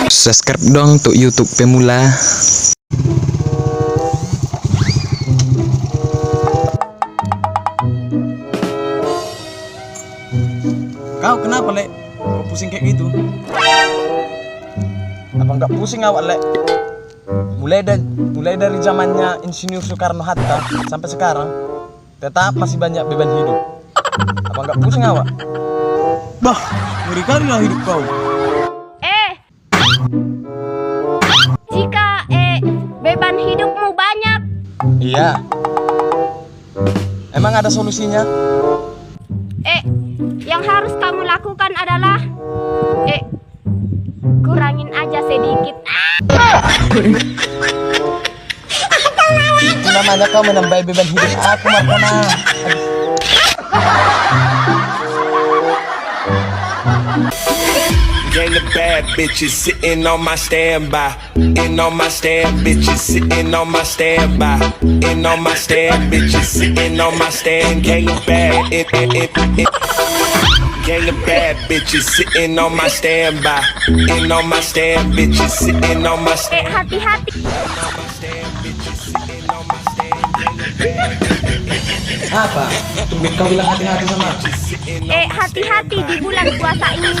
Subscribe dong untuk YouTube pemula. Kau kenapa, Lek? Kau pusing kayak gitu? Apa nggak pusing awak, Lek? Mulai dari zamannya Insinyur Soekarno-Hatta sampai sekarang tetap masih banyak beban hidup. Apa nggak pusing awak? Bah, ngeri kali lah hidup kau. Jika beban hidupmu banyak, Iya. Emang ada solusinya? yang harus kamu lakukan adalah kurangin aja sedikit. Itu namanya kau menambah beban hidup aku, Markona. Gang of bad bitches sitting on my standby. In on my stand, bitches sitting on my standby. In on my stand, bitches sitting on my stand. Gang of bad, gang of bad bitches sitting on my standby. In on my stand, bitches sitting on my stand. Hati-hati. Apa? Tunggu kau bilang hati-hati sama aku. Hati-hati di bulan puasa ini.